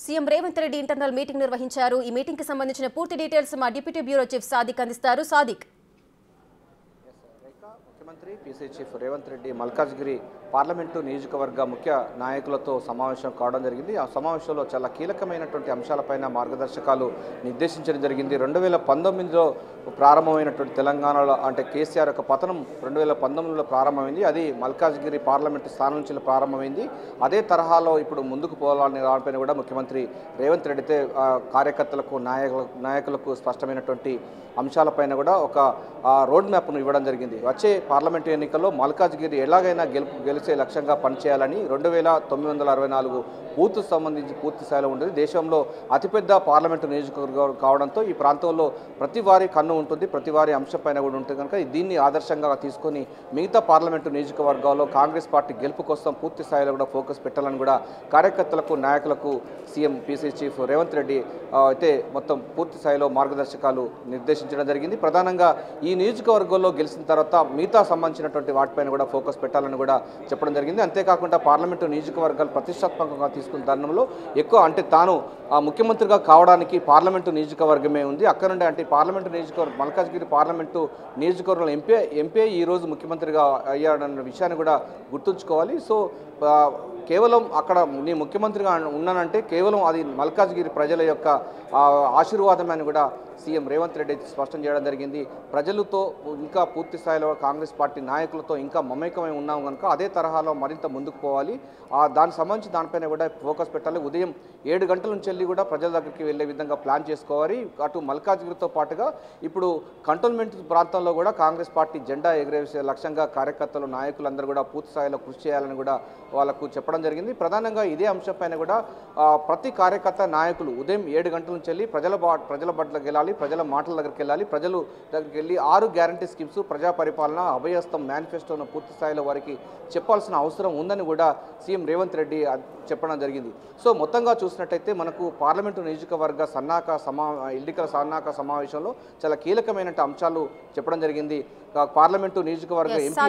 CM Revanth Reddy internal meeting నిర్వహించారు. ఈ meeting కి సంబంధించిన పూర్తి డీటెయిల్స్ మా డిప్యూటీ బ్యూరో చీఫ్ సాదిక్ అందిస్తారు. సాదిక్. ముఖ్యమంత్రి PC chief Revanth Reddy Malkajgiri parliament నియోజకవర్గ ముఖ్య నాయకులతో సమావేశం కావడం జరిగింది. ఆ సమావేశంలో చాలా కీలకమైనటువంటి అంశాలపైన మార్గదర్శకాలు నిర్దేశించడం జరిగింది. 2019లో ప్రారంభమైనటువంటి తెలంగాణలో అంటే కేసీఆర్ యొక్క పతనం 2019లో ప్రారంభమైంది. అది మల్కాజ్గిరి పార్లమెంటు స్థానం నుంచి ప్రారంభమైంది. అదే తరహాలో ఇప్పుడు ముందుకు పోవాలని దానిపైన కూడా ముఖ్యమంత్రి రేవంత్ రెడ్డితే కార్యకర్తలకు నాయకులకు స్పష్టమైనటువంటి అంశాలపైన కూడా ఒక రోడ్ మ్యాప్ను ఇవ్వడం జరిగింది. వచ్చే పార్లమెంటు ఎన్నికల్లో మల్కాజ్గిరి ఎలాగైనా గెలిచే లక్ష్యంగా పనిచేయాలని 2964 బూత్ సంబంధించి పూర్తి స్థాయిలో ఉంటుంది. దేశంలో అతిపెద్ద పార్లమెంటు నియోజకవర్గం కావడంతో ఈ ప్రాంతంలో ప్రతి వారి కన్ను ఉంటుంది, ప్రతి వారి అంశంపైన కూడా ఉంటుంది. కనుక దీన్ని ఆదర్శంగా తీసుకొని మిగతా పార్లమెంటు నియోజకవర్గాల్లో కాంగ్రెస్ పార్టీ గెలుపు కోసం పూర్తి స్థాయిలో కూడా ఫోకస్ పెట్టాలని కూడా కార్యకర్తలకు నాయకులకు CM PC chief Revanth Reddy అయితే మొత్తం పూర్తి స్థాయిలో మార్గదర్శకాలు నిర్దేశించడం జరిగింది. ప్రధానంగా ఈ నియోజకవర్గంలో గెలిచిన తర్వాత మిగతా సంబంధించినటువంటి వాటిపైన కూడా ఫోకస్ పెట్టాలని కూడా చెప్పడం జరిగింది. అంతేకాకుండా పార్లమెంటు నియోజకవర్గాలు ప్రతిష్టాత్మకంగా తీసుకున్న తరుణంలో ఎక్కువ అంటే తాను ముఖ్యమంత్రిగా కావడానికి పార్లమెంటు నియోజకవర్గమే ఉంది. అక్కడ నుండి అంటే పార్లమెంటు నియోజకవర్గం మల్కాజ్గిరి పార్లమెంటు నియోజకవర్గంలో ఎంపీ ఈరోజు ముఖ్యమంత్రిగా అయ్యాడన్న విషయాన్ని కూడా గుర్తుంచుకోవాలి. సో కేవలం అక్కడ నీ ముఖ్యమంత్రిగా ఉన్నానంటే కేవలం అది మల్కాజ్గిరి ప్రజల యొక్క ఆశీర్వాదమని కూడా సీఎం రేవంత్ రెడ్డి స్పష్టం చేయడం జరిగింది. ప్రజలతో ఇంకా పూర్తి స్థాయిలో కాంగ్రెస్ పార్టీ నాయకులతో ఇంకా మమేకమై ఉన్నాం కనుక అదే తరహాలో మరింత ముందుకు పోవాలి. దానికి సంబంధించి దానిపైన కూడా ఫోకస్ పెట్టాలి. ఉదయం 7 గంటల నుంచి వెళ్ళి కూడా ప్రజల దగ్గరికి వెళ్ళే విధంగా ప్లాన్ చేసుకోవాలి. అటు మల్కాజ్గిరితో పాటుగా ఇప్పుడు కంటోన్మెంట్ ప్రాంతంలో కూడా కాంగ్రెస్ పార్టీ జెండా ఎగరేసే లక్ష్యంగా కార్యకర్తలు నాయకులందరూ కూడా పూర్తి స్థాయిలో కృషి చేయాలని కూడా వాళ్ళకు చెప్పడం జరిగింది. ప్రధానంగా ఇదే అంశంపైన కూడా ప్రతి కార్యకర్త నాయకులు ఉదయం 7 గంటల నుంచి వెళ్ళి ప్రజల బట్లకు వెళ్ళాలి, ప్రజల మాటల దగ్గరికి వెళ్ళాలి, ప్రజలు దగ్గరికి వెళ్ళి 6 గ్యారంటీ స్కీమ్స్, ప్రజా పరిపాలన, అభయహస్తం మేనిఫెస్టోను పూర్తి స్థాయిలో వారికి చెప్పాల్సిన అవసరం ఉందని కూడా సీఎం రేవంత్ రెడ్డి చెప్పడం జరిగింది. సో మొత్తంగా చూసినట్టయితే మనకు పార్లమెంటు నియోజకవర్గ ఎన్నికల సన్నాహక సమావేశంలో చాలా కీలకమైన అంశాలు చెప్పడం జరిగింది. పార్లమెంటు నియోజకవర్గ ఎంపీ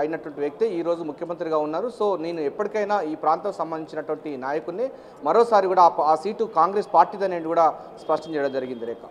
అయినటువంటి వ్యక్తి ఈరోజు ముఖ్యమంత్రిగా ఉన్నారు. సో నేను ఎప్పటికైనా ఈ ప్రాంతం సంబంధించినటువంటి నాయకుడిని మరోసారి కూడా ఆ సీటు కాంగ్రెస్ పార్టీదని కూడా స్పష్టం చేయడం జరిగింది. రేఖ.